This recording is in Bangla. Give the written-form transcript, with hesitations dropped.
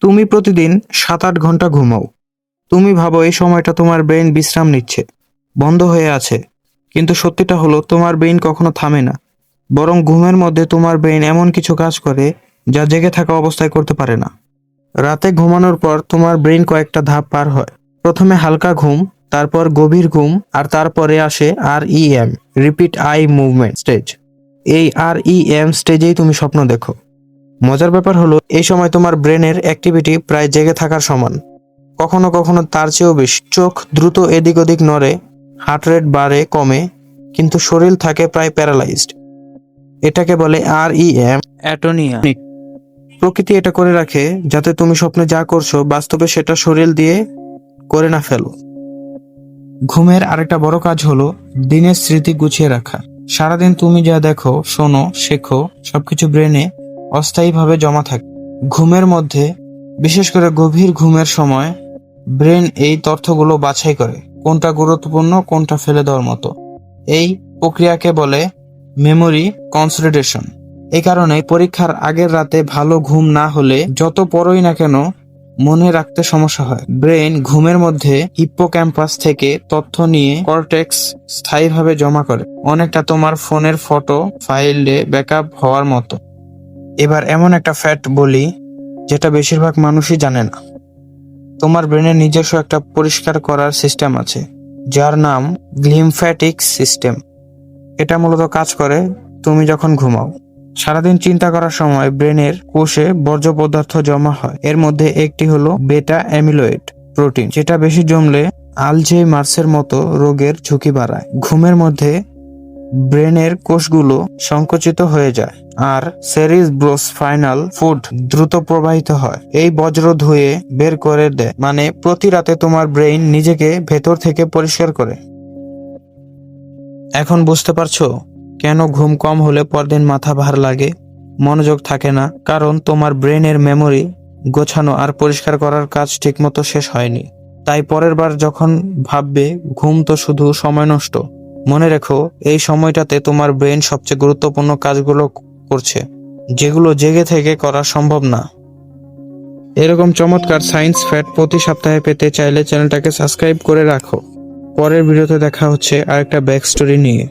তুমি প্রতিদিন 7-8 ঘন্টা ঘুমাও। তুমি ভাবো এই সময়টা তোমার ব্রেন বিশ্রাম নিচ্ছে, বন্ধ হয়ে আছে। কিন্তু সত্যিটা হলো তোমার ব্রেন কখনো থামে না। বরং ঘুমের মধ্যে তোমার ব্রেন এমন কিছু কাজ করে যা জেগে থাকা অবস্থায় করতে পারে না। রাতে ঘুমানোর পর তোমার ব্রেন কয়েকটা ধাপ পার হয়। প্রথমে হালকা ঘুম, তারপর গভীর ঘুম, আর তারপরে আসে REM, repeat eye movement stage. এই REM স্টেজেই তুমি স্বপ্ন দেখো। মজার ব্যাপার হলো এই সময় তোমার ব্রেনের অ্যাক্টিভিটি প্রায় জেগে থাকার সমান, কখনো কখনো তার চেয়েও বেশি। চোখ দ্রুত এদিক ওদিক নড়ে, হার্ট রেট বাড়ে কমে, কিন্তু শরীর থাকে প্রায় প্যারালাইজড। এটাকে বলে REM অ্যাটোনিয়া। প্রকৃতি এটা করে রাখে যাতে তুমি স্বপ্নে যা করছো বাস্তবে সেটা শরীর দিয়ে করে না ফেলো। ঘুমের আরেকটা বড় কাজ হলো দিনের স্মৃতি গুছিয়ে রাখা। সারাদিন তুমি যা দেখো, শোনো, শেখো, সবকিছু ব্রেনে অস্থায়ীভাবে জমা থাকে। ঘুমের মধ্যে, বিশেষ করে গভীর ঘুমের সময়, ব্রেন এই তথ্যগুলো বাছাই করে কোনটা গুরুত্বপূর্ণ, কোনটা ফেলে দেওয়ার মতো। এই প্রক্রিয়াকে বলে মেমোরি কনসলিডেশন। এই কারণে পরীক্ষার আগের রাতে ভালো ঘুম না হলে যত পড়োই না কেন মনে রাখতে সমস্যা হয়। ব্রেন ঘুমের মধ্যে হিপ্পোক্যাম্পাস থেকে তথ্য নিয়ে কর্টেক্স স্থায়ীভাবে জমা করে, অনেকটা তোমার ফোনের ফটো ফাইলে ব্যাকআপ হওয়ার মতো। এবার এমন একটা ফ্যাক্ট বলি যেটা বেশিরভাগ মানুষই জানে না। তোমার ব্রেনের নিজস্ব একটা পরিষ্কার করার সিস্টেম আছে যার নাম লিম্ফ্যাটিক সিস্টেম। এটা মূলত কাজ করে তুমি যখন ঘুমাও। সারাদিন চিন্তা করার সময় ব্রেনের কোষে বর্জ্য পদার্থ জমা হয়। এর মধ্যে একটি হলো বেটা অ্যামিলয়েড প্রোটিন, যেটা বেশি জমলে আলঝেইমার্সের মতো রোগের ঝুঁকি বাড়ায়। ঘুমের মধ্যে ব্রেনের কোষগুলো সংকুচিত হয়ে যায় আর সেরিব্রোস্পাইনাল ফ্লুইড দ্রুত প্রবাহিত হয়। এই বজ্র ধুয়ে বের করে দেয়, মানে প্রতি রাতে তোমার ব্রেইন নিজেকে ভেতর থেকে পরিষ্কার করে। এখন বুঝতে পারছো কেন ঘুম কম হলে পরদিন মাথা ভার লাগে, মনোযোগ থাকে না? কারণ তোমার ব্রেনের মেমোরি গোছানো আর পরিষ্কার করার কাজ ঠিকমতো শেষ হয়নি। তাই পরের বার যখন ভাববে ঘুম তো শুধু সময় নষ্ট, মনে রেখো এই সময়টাতে তোমার ব্রেন সবচেয়ে গুরুত্বপূর্ণ কাজগুলো করছে, যেগুলো জেগে থেকে করা সম্ভব না। এরকম চমৎকার সায়েন্স ফ্যাক্ট প্রতি সপ্তাহে পেতে চাইলে চ্যানেলটাকে সাবস্ক্রাইব করে রাখো। পরের ভিডিওতে দেখা হচ্ছে আরেকটা ব্যাক স্টোরি নিয়ে।